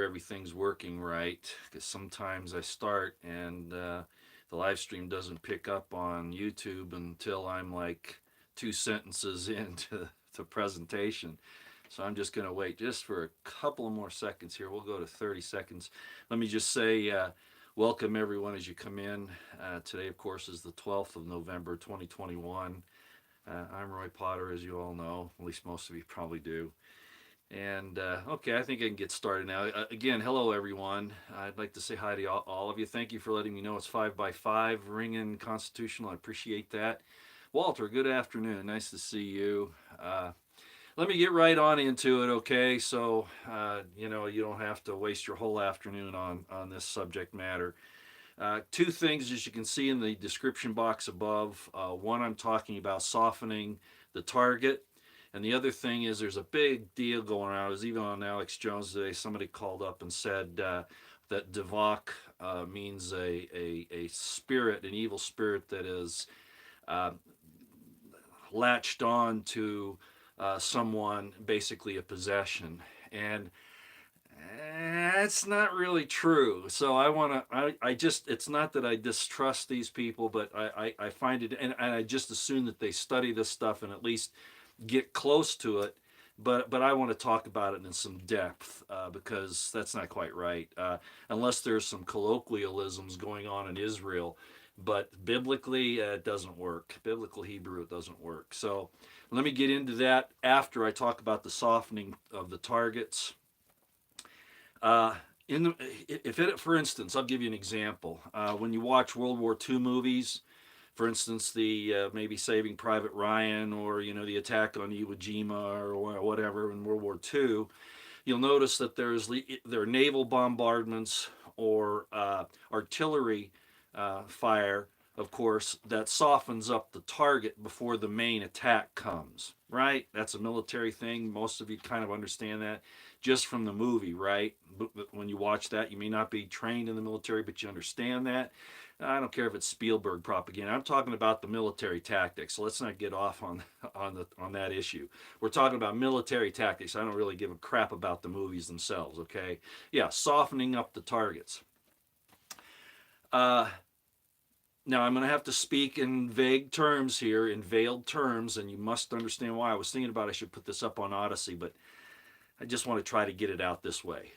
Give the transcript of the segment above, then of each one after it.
sure everything's working right, because sometimes I start and the live stream doesn't pick up on YouTube until I'm like two sentences into the presentation. So I'm just going to wait just for a couple of more seconds here. We'll go to 30 seconds. Let me just say welcome everyone as you come in. Today, of course, is the 12th of November, 2021. I'm Roy Potter, as you all know, at least most of you probably do. And okay, I think I can get started now. Again, hello everyone. I'd like to say hi to all of you. Thank you for letting me know it's 5 by 5 ringing constitutional. I appreciate that. Walter, good afternoon. Nice to see you. Let me get right on into it, okay? So, you know, you don't have to waste your whole afternoon on this subject matter. Two things, as you can see in the description box above. One, I'm talking about softening the target. And the other thing is there's a big deal going around. I was even on Alex Jones today. Somebody called up and said that Divoc means a spirit, an evil spirit that is uh, latched on to someone, basically a possession. And that's not really true. So I just, it's not that I distrust these people, but I find it, and I just assume that they study this stuff and at least get close to it. But I want to talk about it in some depth because that's not quite right, unless there's some colloquialisms going on in Israel. But biblically, it doesn't work. Biblical Hebrew, it doesn't work. So let me get into that after I talk about the softening of the targets. Uh, in the, if it, for instance, I'll give you an example. When you watch World War II movies, for instance, the maybe Saving Private Ryan, or you know, the attack on Iwo Jima, or whatever in World War II, you'll notice that there are naval bombardments or artillery fire, of course, that softens up the target before the main attack comes. Right? That's a military thing. Most of you kind of understand that just from the movie, right? When you watch that, you may not be trained in the military, but you understand that. I don't care if it's Spielberg propaganda. I'm talking about the military tactics. So let's not get off on that issue. We're talking about military tactics. I don't really give a crap about the movies themselves. Okay, yeah, softening up the targets. Uh, Now I'm going to have to speak in vague terms here, in veiled terms, and you must understand why. I was thinking about I should put this up on Odyssey, but I just want to try to get it out this way.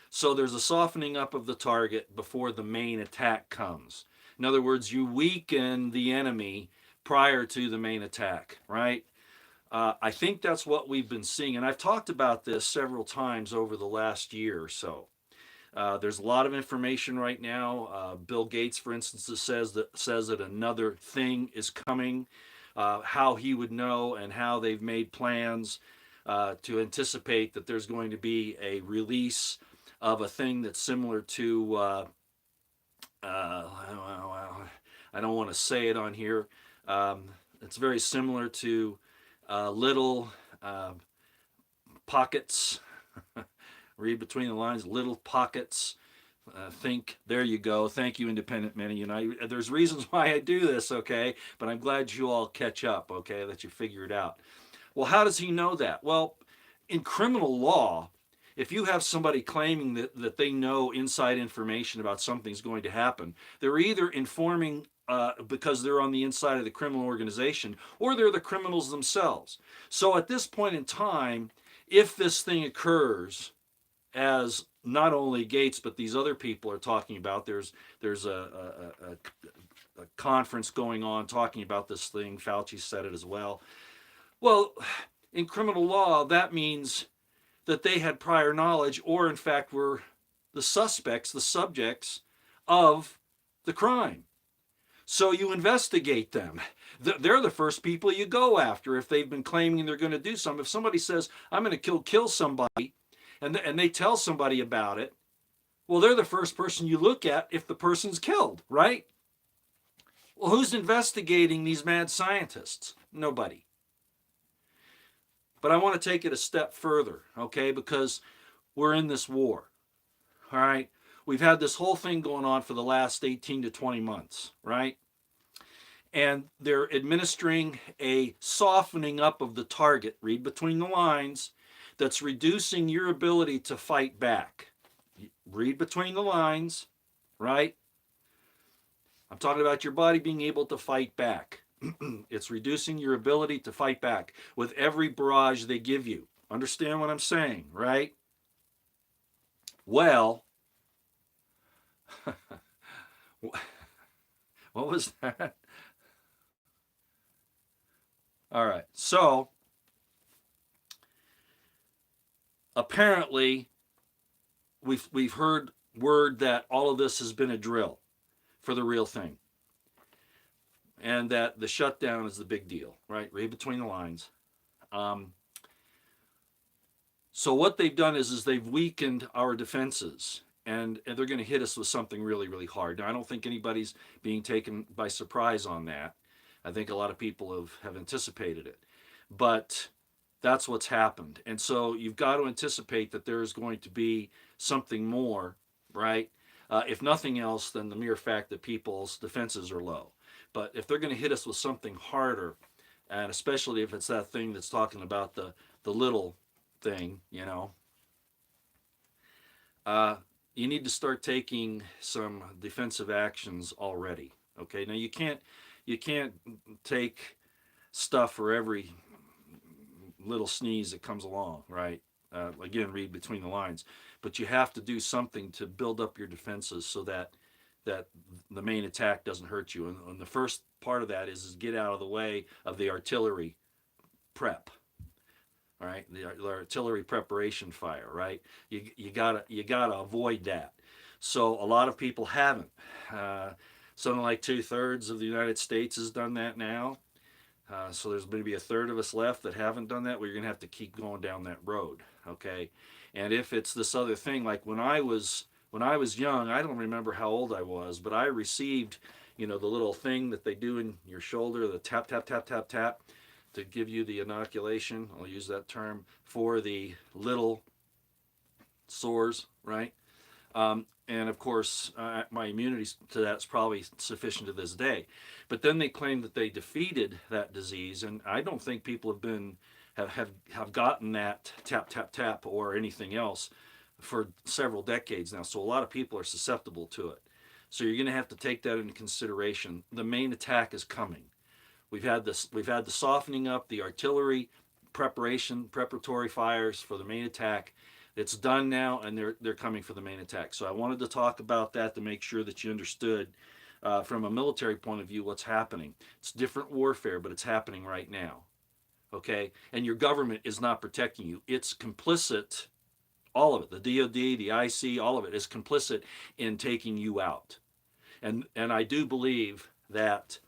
So there's a softening up of the target before the main attack comes. In other words, you weaken the enemy prior to the main attack, right? I think that's what we've been seeing, and I've talked about this several times over the last year or so. There's a lot of information right now. Bill Gates, for instance, says that another thing is coming. How he would know and how they've made plans to anticipate that there's going to be a release of a thing that's similar to. I don't want to say it on here. It's very similar to little pockets. Read between the lines, little pockets. Think, there you go. Thank you, Independent Men United. There's reasons why I do this, okay? But I'm glad you all catch up, okay? That you figure it out. Well, how does he know that? Well, in criminal law, if you have somebody claiming that they know inside information about something's going to happen, they're either informing because they're on the inside of the criminal organization, or they're the criminals themselves. So at this point in time, if this thing occurs, as not only Gates but these other people are talking about, there's a conference going on talking about this thing. Fauci said it as well. Well, in criminal law, that means that they had prior knowledge, or in fact were the suspects, the subjects of the crime. So you investigate them. They're the first people you go after if they've been claiming they're going to do something. If somebody says, I'm going to kill somebody, and they tell somebody about it, well, they're the first person you look at if the person's killed, right? Well, who's investigating these mad scientists? Nobody. But I want to take it a step further, okay, because we're in this war, all right? We've had this whole thing going on for the last 18 to 20 months, right? And they're administering a softening up of the target, read between the lines, that's reducing your ability to fight back. read between the lines, right? I'm talking about your body being able to fight back. It's reducing your ability to fight back with every barrage they give you. Understand what I'm saying, right? Well, what was that? All right. So, apparently we've heard word that all of this has been a drill for the real thing. And that the shutdown is the big deal, right? Read between the lines. Um, so what they've done is they've weakened our defenses, and they're going to hit us with something really, really hard. Now, I don't think anybody's being taken by surprise on that. I think a lot of people have anticipated it. But that's what's happened. And so you've got to anticipate that there is going to be something more, right? If nothing else than the mere fact that people's defenses are low. But if they're going to hit us with something harder, and especially if it's that thing that's talking about the little thing, uh, you need to start taking some defensive actions already. Okay, now you can't take stuff for every little sneeze that comes along, right? Again, read between the lines, but you have to do something to build up your defenses so that the main attack doesn't hurt you. And the first part of that is get out of the way of the artillery prep. All right, the artillery preparation fire. Right, you gotta avoid that. So a lot of people haven't. Something like 2/3 of the United States has done that now. So there's maybe a third of us left that haven't done that. Well, you're gonna have to keep going down that road, okay? And if it's this other thing, like when I was young, I don't remember how old I was, but I received, the little thing that they do in your shoulder, the tap tap tap tap tap, to give you the inoculation. I'll use that term for the little sores, right? And of course, my immunity to that's probably sufficient to this day. But then they claim that they defeated that disease, and I don't think people have gotten that tap tap tap or anything else for several decades now. So a lot of people are susceptible to it. So you're going to have to take that into consideration. The main attack is coming. We've had the softening up, the artillery preparatory fires for the main attack. It's done now, and they're coming for the main attack. So I wanted to talk about that to make sure that you understood from a military point of view what's happening. It's different warfare, but it's happening right now. Okay, and your government is not protecting you. It's complicit. All of it, the DoD, the IC, all of it is complicit in taking you out. And I do believe that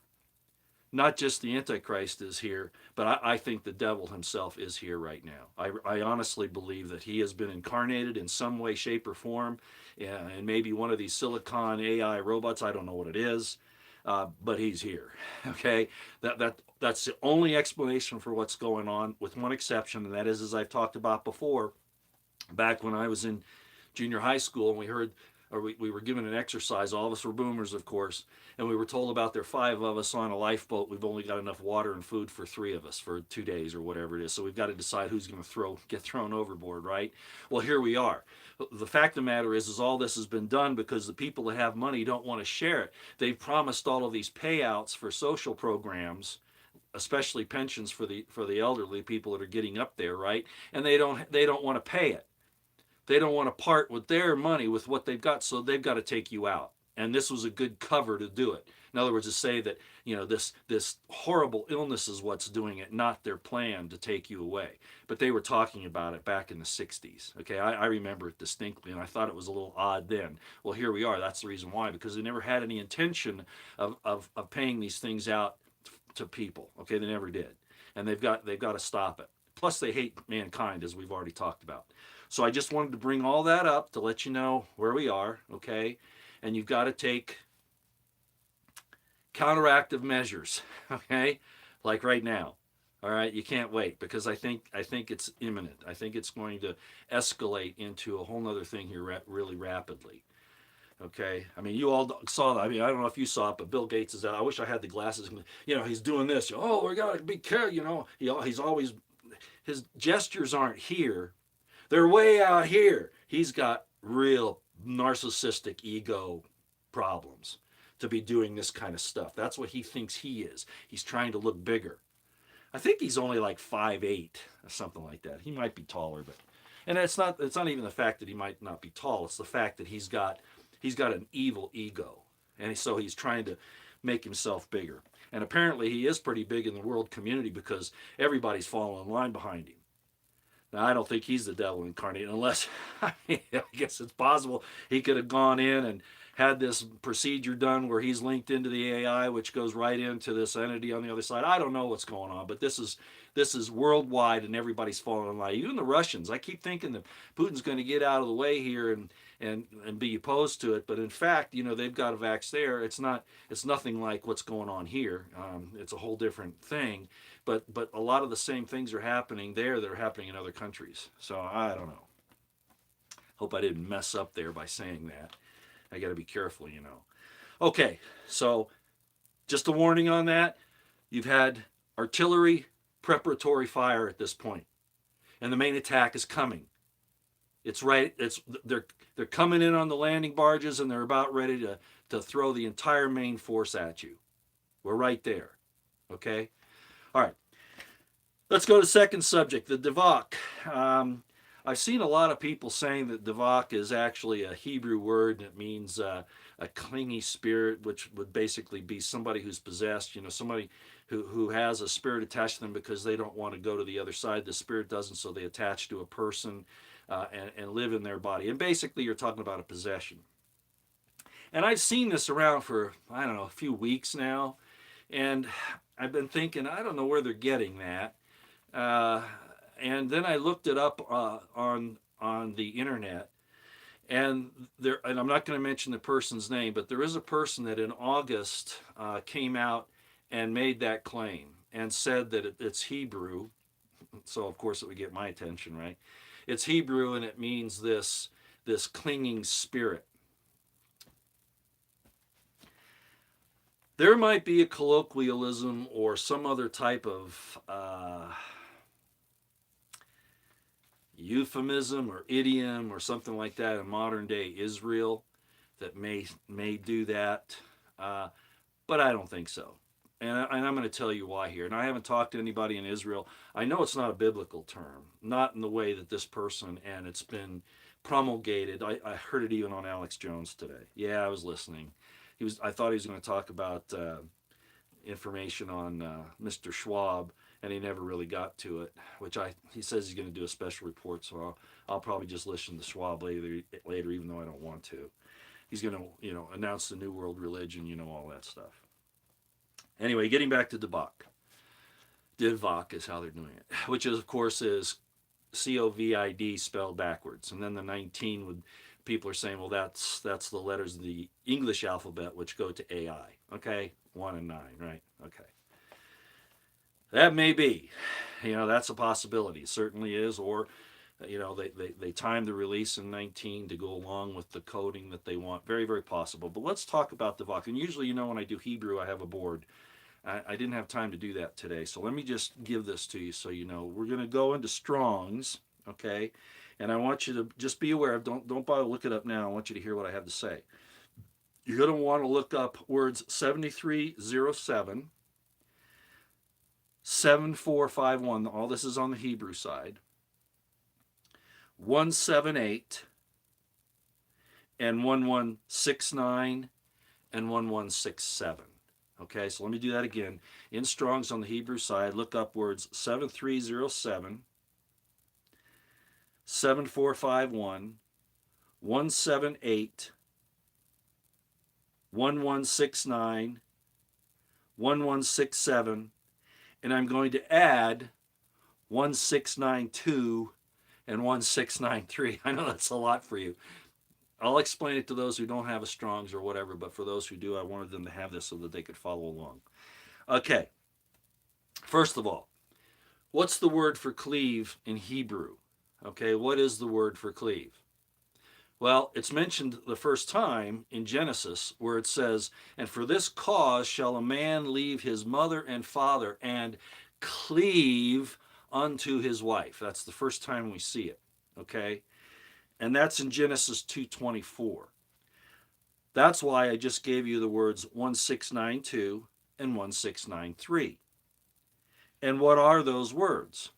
not just the Antichrist is here, but I think the devil himself is here right now. I honestly believe that he has been incarnated in some way, shape, or form, and maybe one of these silicon AI robots. I don't know what it is, but he's here. Okay, that's the only explanation for what's going on, with one exception, and that is, as I've talked about before, back when I was in junior high school, and we were given an exercise. All of us were boomers, of course, and we were told about there are 5 of us on a lifeboat. We've only got enough water and food for 3 of us for 2 days or whatever it is. So we've got to decide who's going to get thrown overboard, right? Well, here we are. The fact of the matter is all this has been done because the people that have money don't want to share it. They've promised all of these payouts for social programs, especially pensions for the elderly people that are getting up there, right? And they don't want to pay it. They don't want to part with their money with what they've got, so they've got to take you out. And this was a good cover to do it. In other words, to say that this horrible illness is what's doing it, not their plan to take you away. But they were talking about it back in the 60s. Okay, I remember it distinctly, and I thought it was a little odd then. Well, here we are. That's the reason why, because they never had any intention of paying these things out to people. Okay, they never did, and they've got to stop it. Plus, they hate mankind, as we've already talked about. So I just wanted to bring all that up to let you know where we are, okay? And you've got to take counteractive measures, okay? Like right now. All right, you can't wait, because I think it's imminent. I think it's going to escalate into a whole nother thing here really rapidly. Okay, I mean, you all saw that. I mean, I don't know if you saw it, but Bill Gates is out. I wish I had the glasses. He's doing this. Oh, we gotta be careful. He's always, his gestures aren't here. They're way out here. He's got real narcissistic ego problems to be doing this kind of stuff. That's what he thinks he is. He's trying to look bigger. I think he's only like 5'8" or something like that. He might be taller, but and it's not even the fact that he might not be tall. It's the fact that he's got an evil ego, and so he's trying to make himself bigger. And apparently he is pretty big in the world community because everybody's falling in line behind him. Now, I don't think he's the devil incarnate, unless I guess it's possible he could have gone in and had this procedure done where he's linked into the AI, which goes right into this entity on the other side. I don't know what's going on, but this is worldwide, and everybody's falling in line. Even the Russians. I keep thinking that Putin's going to get out of the way here and be opposed to it, but in fact, they've got a vax there. It's nothing like what's going on here. It's a whole different thing. But a lot of the same things are happening there that are happening in other countries. So I don't know. Hope I didn't mess up there by saying that. I got to be careful. Okay, so just a warning on that. You've had artillery preparatory fire at this point, and the main attack is coming. It's right. They're coming in on the landing barges, and they're about ready to throw the entire main force at you. We're right there. Okay. All right. Let's go to the second subject, the Divoc. I've seen a lot of people saying that Divoc is actually a Hebrew word that means a clingy spirit, which would basically be somebody who's possessed, somebody who has a spirit attached to them because they don't want to go to the other side. The spirit doesn't, so they attach to a person and live in their body. And basically, you're talking about a possession. And I've seen this around for, I don't know, a few weeks now. And I've been thinking, I don't know where they're getting that. And then I looked it up on the internet, and I'm not going to mention the person's name, but there is a person that in August came out and made that claim and said that it's Hebrew. So of course it would get my attention, right? It's Hebrew, and it means this clinging spirit. There might be a colloquialism or some other type of euphemism or idiom or something like that in modern day Israel that may do that, but I don't think so. And I'm going to tell you why here. And I haven't talked to anybody in Israel. I know it's not a biblical term, not in the way that this person, and it's been promulgated. I heard it even on Alex Jones today. Yeah, I was listening. I thought he was going to talk about information on Mr. Schwab, and he never really got to it. He says he's going to do a special report, so I'll probably just listen to Schwab later, even though I don't want to. He's going to announce the new world religion, all that stuff. Anyway, getting back to Divoc. Divoc is how they're doing it, which is, of course, is COVID spelled backwards, and then the 19 would. People are saying, well, that's the letters of the English alphabet, which go to AI. Okay, 1 and 9, right? Okay. That may be. That's a possibility. It certainly is. Or, they timed the release in 19 to go along with the coding that they want. Very, very possible. But let's talk about Divoc. And usually, when I do Hebrew, I have a board. I didn't have time to do that today. So let me just give this to you so you know. We're going to go into Strong's, okay? And I want you to just be aware of, don't bother to look it up now. I want you to hear what I have to say. You're going to want to look up words 7307, 7451. All this is on the Hebrew side. 178 and 1169 and 1167. Okay, so let me do that again. In Strong's on the Hebrew side, look up words 7307, 7451, 178, 1169, 1167, and I'm going to add 1692 and 1693. I know that's a lot for you. I'll explain it to those who don't have a Strong's or whatever, but for those who do, I wanted them to have this so that they could follow along. Okay, first of all, what's the word for cleave in Hebrew? Okay, what is the word for cleave? Well, it's mentioned the first time in Genesis where it says, and for this cause shall a man leave his mother and father and cleave unto his wife. That's the first time we see it, okay? And that's in Genesis 2:24. That's why I just gave you the words 1692 and 1693. And what are those words?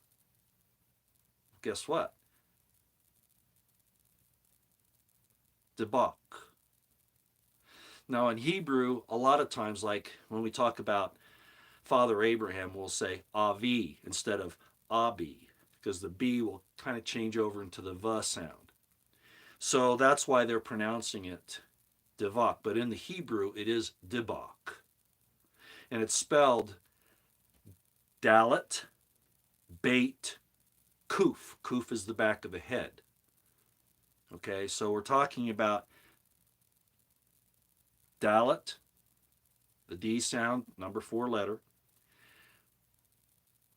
Guess what? Divoc. Now in Hebrew, a lot of times, like when we talk about Father Abraham, we'll say Avi instead of Abi, because the B will kind of change over into the V sound. So that's why they're pronouncing it Divoc. But in the Hebrew, it is Divoc. And it's spelled Dalet, Bait, Kuf. Kuf is the back of the head. Okay, so we're talking about Dalet, the D sound, number 4 letter.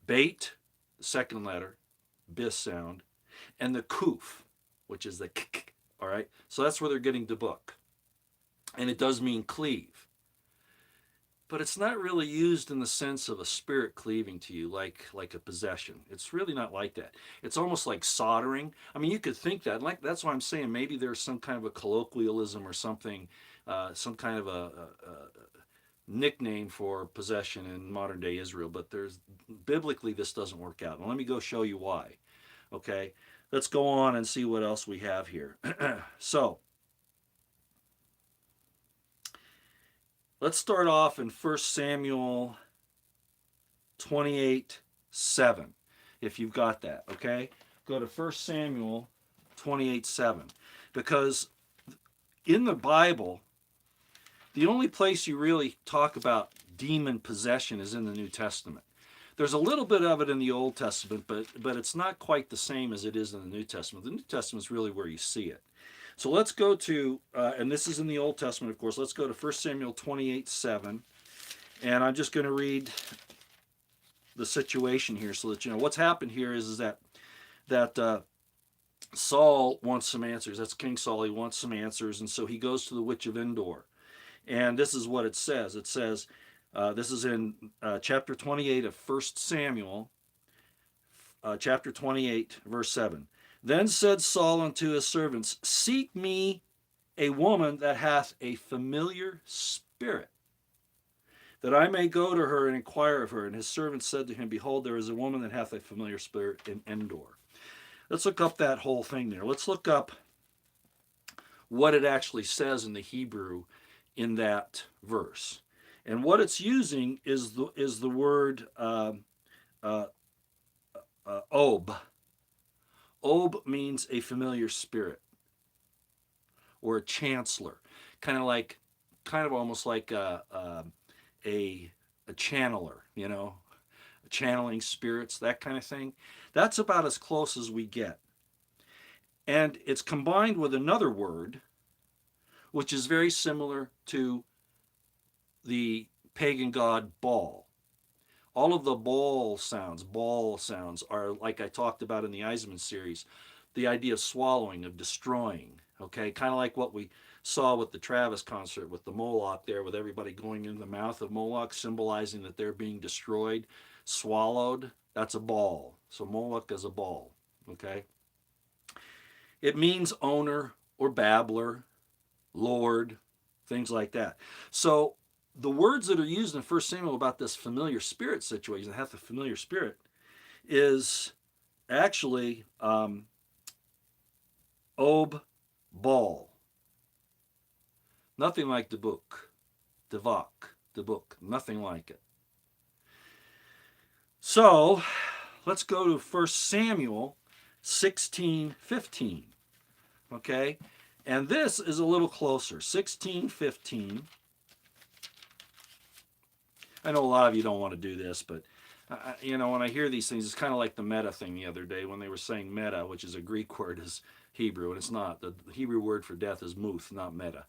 Bait, the second letter, bis sound. And the Kuf, which is the k. All right, so that's where they're getting Divoc. And it does mean cleave. But it's not really used in the sense of a spirit cleaving to you like a possession. It's really not like that. It's almost like soldering. I mean, you could think that. Like that's why I'm saying maybe there's some kind of a colloquialism or something, some kind of a nickname for possession in modern day Israel. But there's biblically this doesn't work out. And let me go show you why. Okay, let's go on and see what else we have here. So let's start off in 1 Samuel 28:7, if you've got that, okay? Go to 1 Samuel 28:7, because in the Bible, the only place you really talk about demon possession is in the New Testament. There's a little bit of it in the Old Testament, but it's not quite the same as it is in the New Testament. The New Testament is really where you see it. So let's go to, and this is in the Old Testament, of course. Let's go to 1 Samuel 28:7, and I'm just going to read the situation here so that you know what's happened here is that Saul wants some answers. That's King Saul. He wants some answers, and so he goes to the witch of Endor. And this is what it says. It says, this is in chapter 28 of 1 Samuel, chapter 28, verse 7. Then said Saul unto his servants, seek me a woman that hath a familiar spirit, that I may go to her and inquire of her. And his servants said to him, behold, there is a woman that hath a familiar spirit in Endor. Let's look up that whole thing there. Let's look up what it actually says in the Hebrew in that verse. And what it's using is the word ob. Ob means a familiar spirit or a chancellor, kind of almost like a channeler, you know, channeling spirits, that kind of thing. That's about as close as we get. And it's combined with another word, which is very similar to the pagan god Baal. All of the Baal sounds are, like I talked about in the Eisman series, the idea of swallowing, of destroying, okay? Kind of like what we saw with the Travis concert with the Moloch there, with everybody going into the mouth of Moloch, symbolizing that they're being destroyed, swallowed. That's a Baal. So Moloch is a Baal, okay? It means owner or babbler, Lord, things like that. So the words that are used in 1 Samuel about this familiar spirit situation, hath a familiar spirit, is actually ob Baal. Nothing like Divoc, nothing like it. So let's go to 1 Samuel 16:15. Okay? And this is a little closer. 16:15. I know a lot of you don't want to do this, but you know, when I hear these things, it's kind of like the meta thing the other day when they were saying meta, which is a Greek word, is Hebrew, and it's not. The Hebrew word for death is muth, not meta.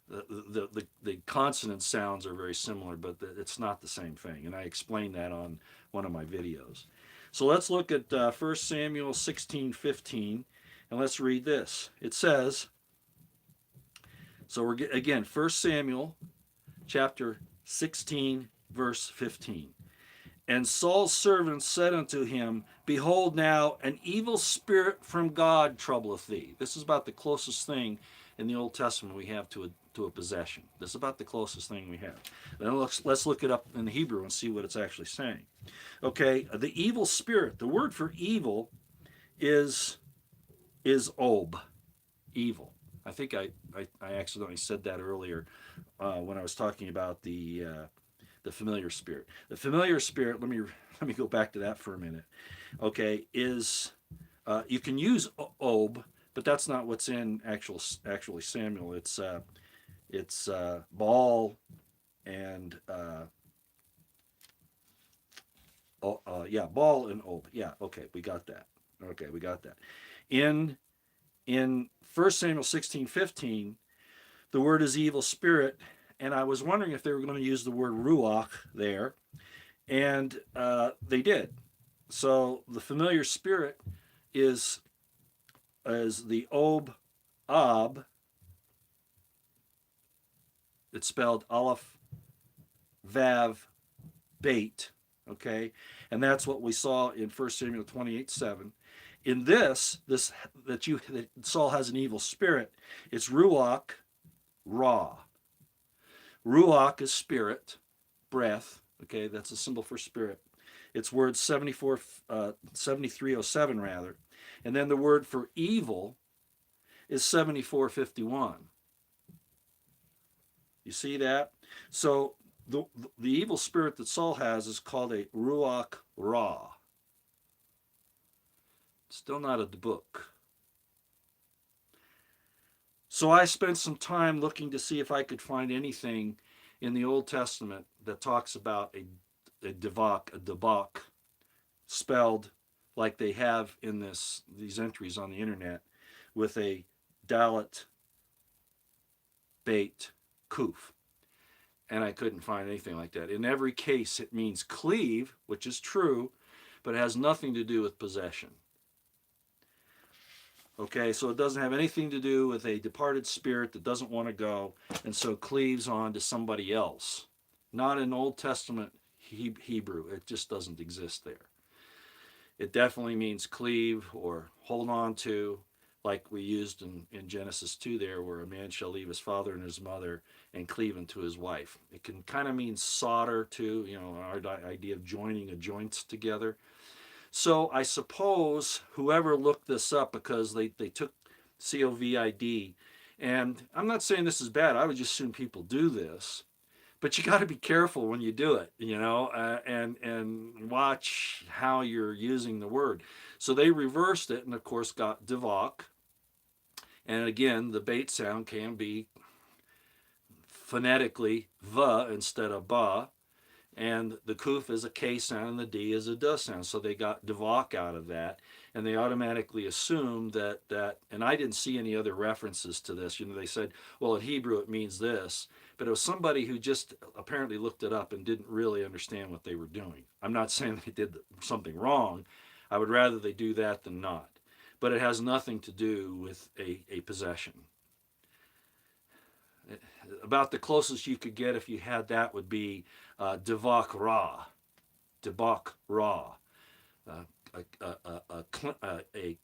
The consonant sounds are very similar, but it's not the same thing, and I explained that on one of my videos. So let's look at 1 Samuel 16:15, and let's read this. It says, so we're again 1 Samuel chapter 16, verse 15. And Saul's servants said unto him, Behold, now an evil spirit from God troubleth thee. This is about the closest thing in the Old Testament we have to a possession. This is about the closest thing we have. Then let's look it up in the Hebrew and see what it's actually saying. Okay, the evil spirit, the word for evil is ob, evil. I think I accidentally said that earlier when I was talking about the familiar spirit. The familiar spirit. Let me go back to that for a minute. Okay, is you can use ob, but that's not what's in actually Samuel. It's Baal and yeah, Baal and ob. Yeah, okay, we got that. Okay, we got that. In in 1 Samuel 16:15, the word is evil spirit, and I was wondering if they were going to use the word ruach there, and they did. So the familiar spirit is the ob. It's spelled aleph vav bait. Okay, and that's what we saw in 1 Samuel 28:7. In this that Saul has an evil spirit, it's ruach ra. Ruach is spirit, breath. Okay, that's a symbol for spirit. It's word 7307 rather. And then the word for evil is 7451. You see that? So the evil spirit that Saul has is called a Ruach Ra. Still not a dybbuks. So I spent some time looking to see if I could find anything in the Old Testament that talks about a dybbuks, spelled like they have in these entries on the internet with a dalet bait kuf. And I couldn't find anything like that. In every case, it means cleave, which is true, but it has nothing to do with possession. Okay, so it doesn't have anything to do with a departed spirit that doesn't want to go and so cleaves on to somebody else. Not in Old Testament Hebrew. It just doesn't exist there. It definitely means cleave or hold on to, like we used in Genesis 2 there, where a man shall leave his father and his mother and cleave unto his wife. It can kind of mean solder too, our idea of joining a joints together. So I suppose whoever looked this up, because they took COVID, and I'm not saying this is bad, I would just assume people do this, but you got to be careful when you do it, and watch how you're using the word. So they reversed it and of course got Divoc. And again, the bait sound can be phonetically v instead of ba, and the kuf is a k sound and the d is a d sound. So they got Divoc out of that, and they automatically assumed that. And I didn't see any other references to this. They said, well, in Hebrew it means this, but it was somebody who just apparently looked it up and didn't really understand what they were doing. I'm not saying they did something wrong. I would rather they do that than not. But it has nothing to do with a possession. About the closest you could get if you had that would be devoc ra, dybbuks ra, a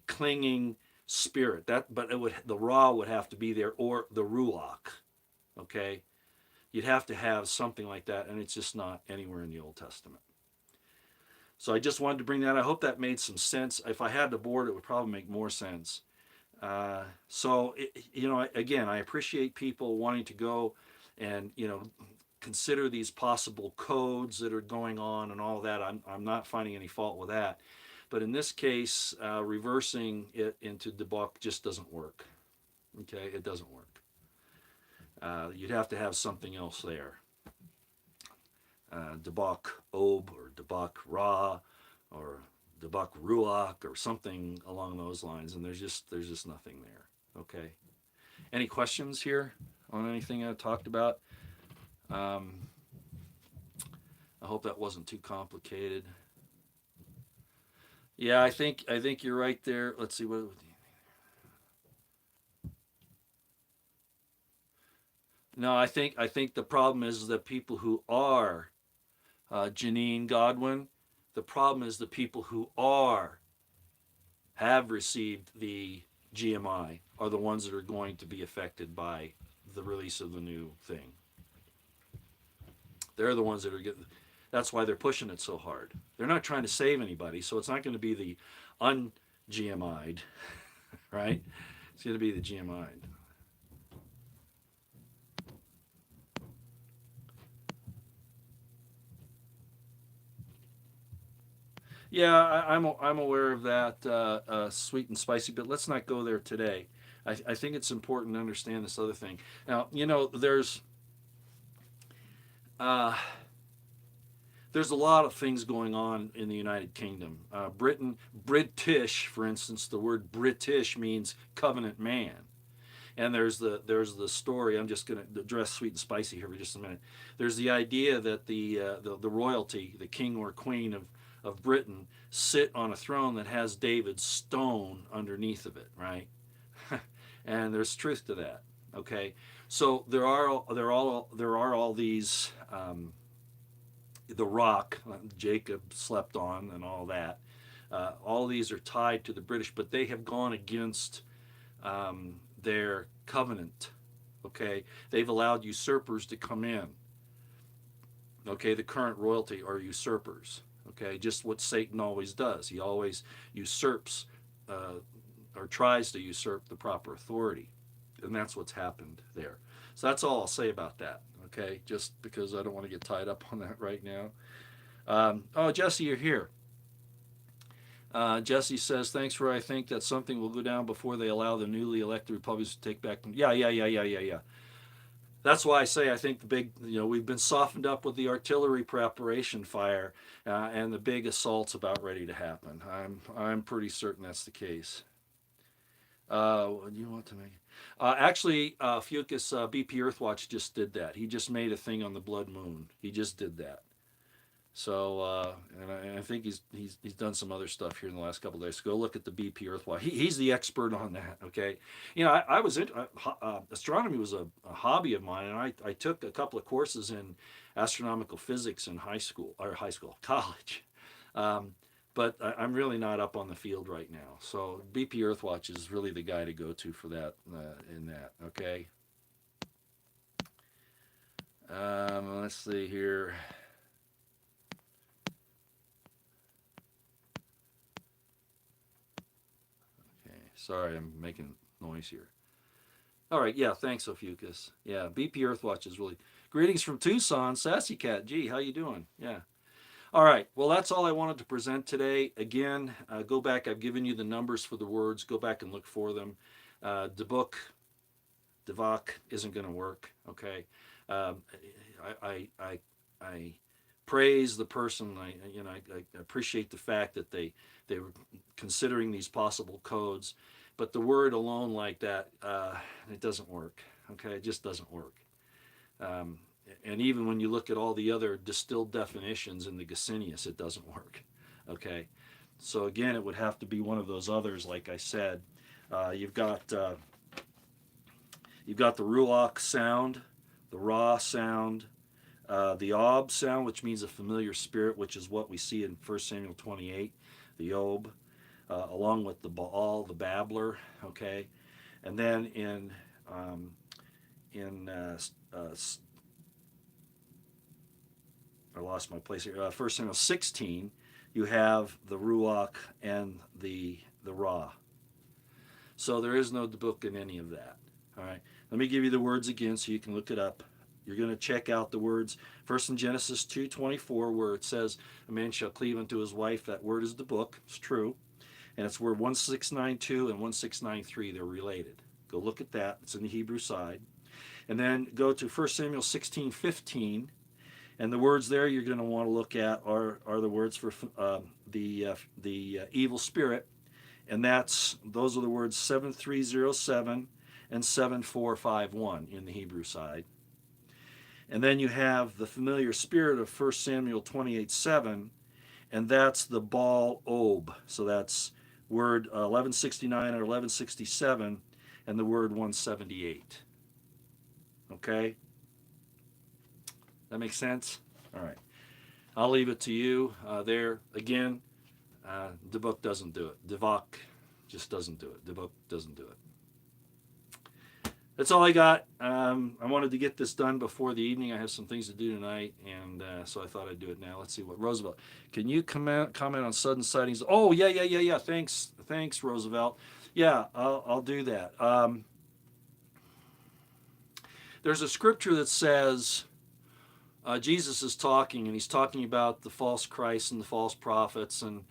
clinging spirit. But the ra would have to be there, or the ruach. Okay, you'd have to have something like that, and it's just not anywhere in the Old Testament. So I just wanted to bring that. I hope that made some sense. If I had the board, it would probably make more sense. Again, I appreciate people wanting to go and consider these possible codes that are going on and all that. I'm not finding any fault with that, but in this case, reversing it into dybbuks just doesn't work. Okay, it doesn't work. You'd have to have something else there. Divoc ob or Divoc ra or Divoc ruach or something along those lines, and there's just nothing there. Okay. Any questions here on anything I talked about? I hope that wasn't too complicated. Yeah, I think you're right there. Let's see what. No, I think the problem is that people who are Janine Godwin. The problem is the people who have received the GMI are the ones that are going to be affected by the release of the new thing. They're the ones that are getting. That's why they're pushing it so hard. They're not trying to save anybody, so it's not going to be the un-GMI'd, right? It's going to be the GMI'd. Yeah, I'm aware of that, sweet and spicy, but let's not go there today. I think it's important to understand this other thing. Now, uh, there's a lot of things going on in the United Kingdom. British, for instance, the word British means covenant man. And there's the story. I'm just going to address sweet and spicy here for just a minute. There's the idea that the royalty, the king or queen of Britain, sit on a throne that has David's stone underneath of it, right? And there's truth to that. Okay, so there are all these the rock Jacob slept on and all that. All these are tied to the British, but they have gone against their covenant. Okay, they've allowed usurpers to come in. Okay, the current royalty are usurpers. Okay, just what Satan always does. He always usurps or tries to usurp the proper authority, and that's what's happened there. So that's all I'll say about that. Okay, just because I don't want to get tied up on that right now. Oh, Jesse, you're here. Jesse says, thanks for I think that something will go down before they allow the newly elected Republicans to take back. Yeah. That's why I say I think we've been softened up with the artillery preparation fire, and the big assault's about ready to happen. I'm pretty certain that's the case. What do you want to make? Actually, Fucus BP Earthwatch just did that. He just made a thing on the blood moon. He just did that. So, and I think he's done some other stuff here in the last couple of days. So go look at the BP Earthwatch. He's the expert on that. Okay, I was astronomy was a hobby of mine, and I took a couple of courses in astronomical physics in college. But I'm really not up on the field right now. So BP Earthwatch is really the guy to go to for that. In that, okay. Let's see here. Sorry, I'm making noise here. All right, yeah, thanks, Ophucus. Yeah, BP Earthwatch is really... Greetings from Tucson, Sassy Cat. Gee, how you doing? Yeah. All right, well, that's all I wanted to present today. Again, go back. I've given you the numbers for the words. Go back and look for them. Devoc isn't going to work, okay? I praise the person. I appreciate the fact that they were considering these possible codes, but the word alone like that, it doesn't work. Okay, it just doesn't work. And even when you look at all the other distilled definitions in the Gesenius, it doesn't work. Okay, so again, it would have to be one of those others, like I said. You've got the Ruach sound, the Ra sound, the Ob sound, which means a familiar spirit, which is what we see in 1 Samuel 28, the Ob, along with the Baal, the babbler, okay? And then in I lost my place here, 1 Samuel 16, you have the Ruach and the Ra. So there is no book in any of that, all right? Let me give you the words again so you can look it up. You're going to check out the words first in Genesis 2:24, where it says, a man shall cleave unto his wife. That word is dybbuks. It's true. And it's word 1692 and 1693. They're related. Go look at that. It's in the Hebrew side. And then go to 1 Samuel 16:15. And the words there you're going to want to look at are the words for the evil spirit. And those are the words 7307 and 7451 in the Hebrew side. And then you have the familiar spirit of 1 Samuel 28:7, and that's the Baal Ob. So that's word 1169 or 1167, and the word 178. Okay? That makes sense? All right. I'll leave it to you. There again, Divoc doesn't do it. Divoc just doesn't do it. Divoc doesn't do it. That's all I got. I wanted to get this done before the evening. I have some things to do tonight, and so I thought I'd do it now. Let's see what Roosevelt. Can you comment on sudden sightings? Oh yeah. Thanks, Roosevelt. Yeah, I'll do that. There's a scripture that says Jesus is talking, and he's talking about the false Christ and the false prophets, and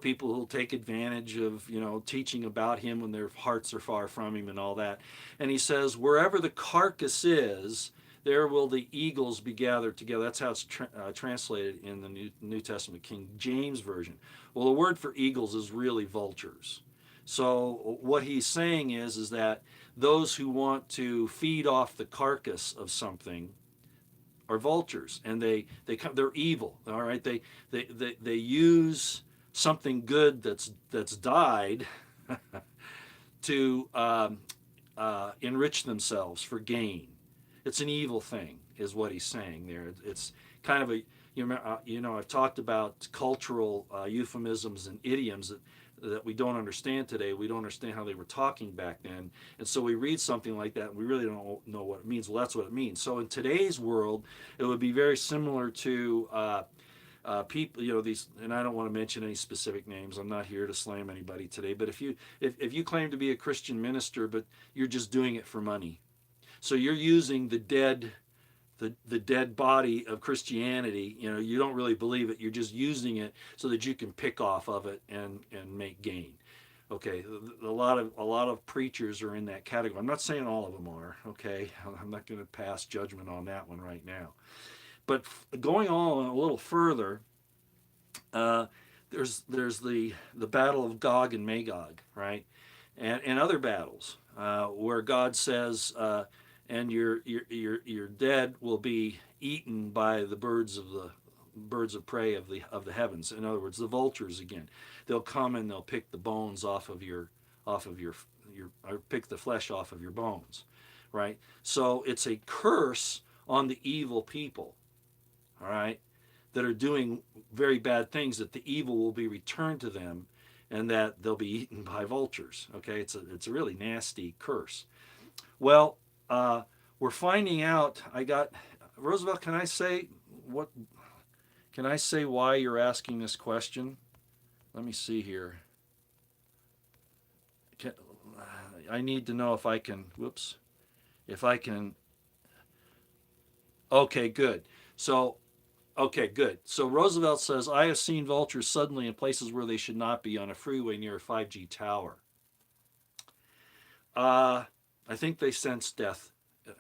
people who'll take advantage of teaching about him when their hearts are far from him and all that. And he says, wherever the carcass is, there will the eagles be gathered together. That's how it's translated in the New Testament King James Version. Well, the word for eagles is really vultures. So what he's saying is that those who want to feed off the carcass of something are vultures, and they're evil. All right, they use something good that's died to enrich themselves for gain. It's an evil thing, is what he's saying there. It's kind of I've talked about cultural euphemisms and idioms that we don't understand today. We don't understand how they were talking back then, and so we read something like that and we really don't know what it means. Well, that's what it means. So in today's world, it would be very similar to people, these, and I don't want to mention any specific names. I'm not here to slam anybody today, but if you claim to be a Christian minister, but you're just doing it for money, so you're using the dead body of Christianity. You don't really believe it. You're just using it so that you can pick off of it and make gain. Okay, a lot of preachers are in that category. I'm not saying all of them are. Okay, I'm not going to pass judgment on that one right now. But going on a little further, there's the battle of Gog and Magog, right, and other battles where God says, and your dead will be eaten by the birds of prey of the heavens. In other words, the vultures again. They'll come and they'll pick the bones off of your or pick the flesh off of your bones, right? So it's a curse on the evil people, all right, that are doing very bad things, that the evil will be returned to them and that they'll be eaten by vultures. Okay, it's a really nasty curse. Well, we're finding out. Roosevelt, can I say why you're asking this question? Let me see here. I need to know if I can, okay, good. Okay, good. So Roosevelt says, I have seen vultures suddenly in places where they should not be, on a freeway near a 5G tower. I think they sense death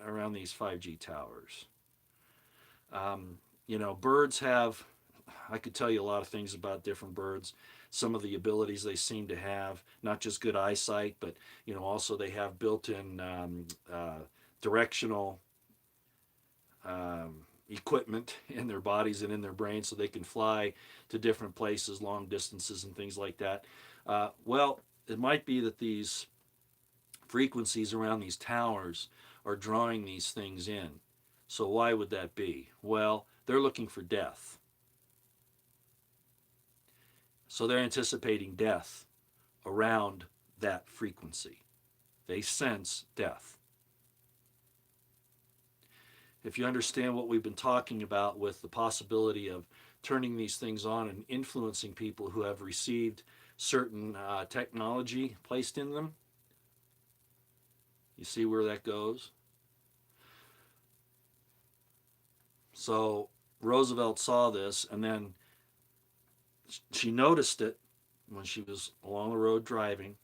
around these 5G towers. Birds have, I could tell you a lot of things about different birds. Some of the abilities they seem to have, not just good eyesight, but also they have built-in directional equipment in their bodies and in their brains, so they can fly to different places, long distances and things like that. Well, it might be that these frequencies around these towers are drawing these things in. So why would that be? Well, they're looking for death. So they're anticipating death around that frequency. They sense death. If you understand what we've been talking about with the possibility of turning these things on and influencing people who have received certain technology placed in them, you see where that goes? So Roosevelt saw this, and then she noticed it when she was along the road driving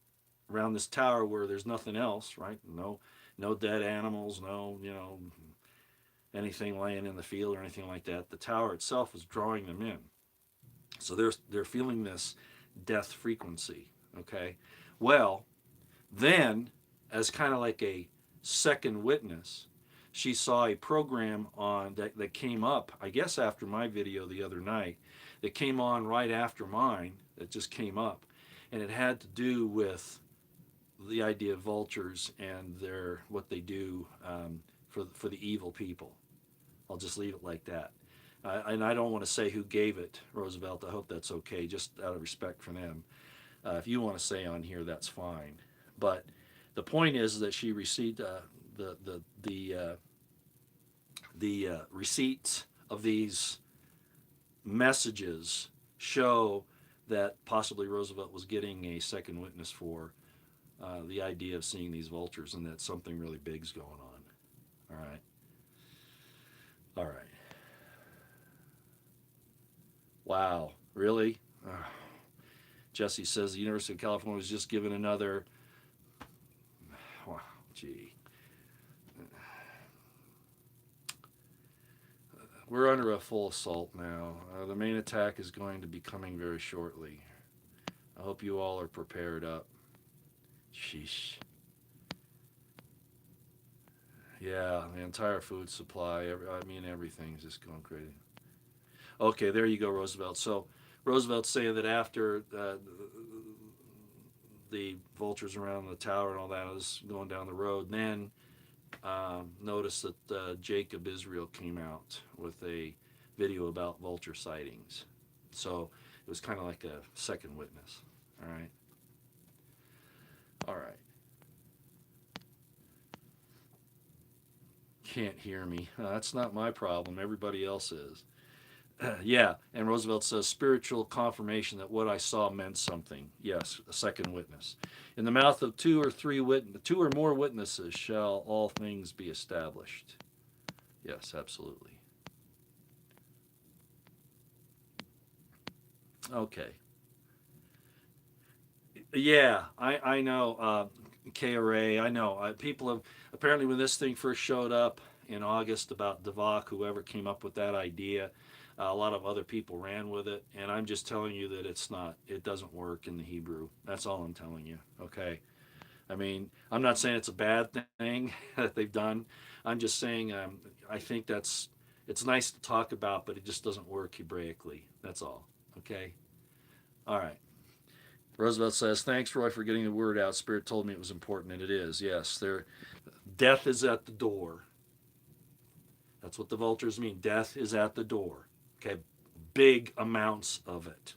around this tower where there's nothing else, right? No dead animals, no, anything laying in the field or anything like that. The tower itself was drawing them in. So they're feeling this death frequency, okay? Well, then, as kind of like a second witness, she saw a program on that came up, I guess after my video the other night, that came on right after mine, that just came up, and it had to do with the idea of vultures and what they do for the evil people. I'll just leave it like that. And I don't want to say who gave it, Roosevelt. I hope that's okay, just out of respect for them. If you want to say on here, that's fine. But the point is that she received the receipts of these messages show that possibly Roosevelt was getting a second witness for the idea of seeing these vultures, and that something really big's going on. All right. All right. Wow. Really? Jesse says the University of California was just given another. Wow. Gee. We're under a full assault now. The main attack is going to be coming very shortly. I hope you all are prepared up. Sheesh. Yeah, the entire food supply. I mean, everything's just going crazy. Okay, there you go, Roosevelt. So Roosevelt's saying that after the vultures around the tower and all that was going down the road, then noticed that Jacob Israel came out with a video about vulture sightings. So it was kind of like a second witness. All right. All right. Can't hear me. That's not my problem. Everybody else is. Yeah, and Roosevelt says spiritual confirmation that what I saw meant something. Yes, a second witness. In the mouth of two or more witnesses shall all things be established. Yes, absolutely. Okay. Yeah, I know. KRA, I know. People have apparently when this thing first showed up in August about Divoc, whoever came up with that idea, a lot of other people ran with it, and I'm just telling you that it's not. It doesn't work in the Hebrew. That's all I'm telling you. Okay. I mean, I'm not saying it's a bad thing that they've done. I'm just saying I think it's nice to talk about, but it just doesn't work Hebraically. That's all. Okay. All right. Roosevelt says, "Thanks, Roy, for getting the word out. Spirit told me it was important, and it is. Yes, death is at the door. That's what the vultures mean. Death is at the door. Okay, big amounts of it."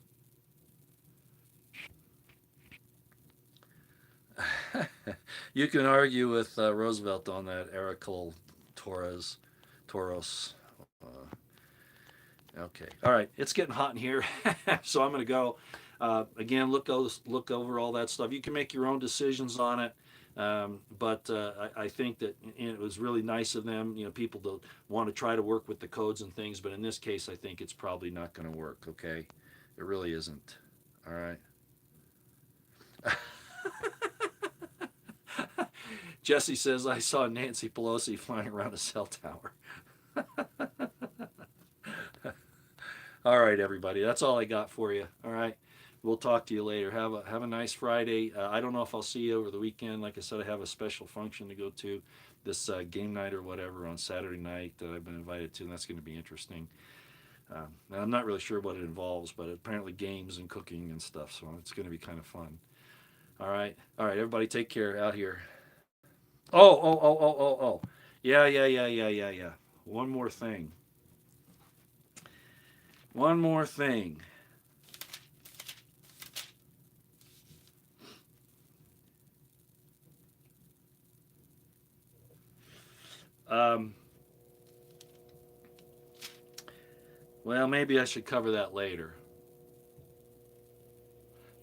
You can argue with Roosevelt on that. Ericol Toros. Okay. All right. It's getting hot in here, so I'm going to go. Again, look over all that stuff. You can make your own decisions on it, but I think that it was really nice of them. You know, people to want to try to work with the codes and things, but in this case, I think it's probably not going to work. Okay, it really isn't. All right. Jesse says I saw Nancy Pelosi flying around a cell tower. All right, everybody. That's all I got for you. All right. We'll talk to you later. Have a nice Friday. I don't know if I'll see you over the weekend. Like I said, I have a special function to go to, this game night or whatever on Saturday night that I've been invited to, and that's going to be interesting. And I'm not really sure what it involves, but apparently games and cooking and stuff. So it's going to be kind of fun. All right. Everybody, take care out here. Oh. Yeah. One more thing. One more thing. Um, well, maybe I should cover that later.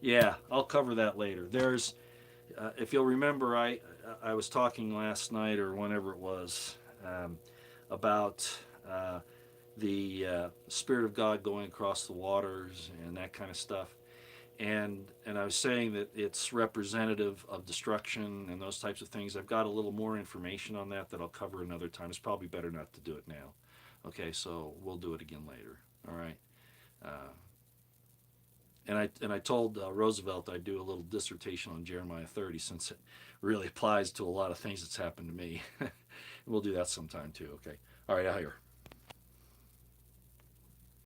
Yeah, I'll cover that later. If you'll remember, I was talking last night or whenever it was about the Spirit of God going across the waters and that kind of stuff. And I was saying that it's representative of destruction and those types of things. I've got a little more information on that I'll cover another time. It's probably better not to do it now. Okay, so we'll do it again later. All right. Uh, and I told Roosevelt I'd do a little dissertation on Jeremiah 30 since it really applies to a lot of things that's happened to me. We'll do that sometime too. Okay. All right, out here.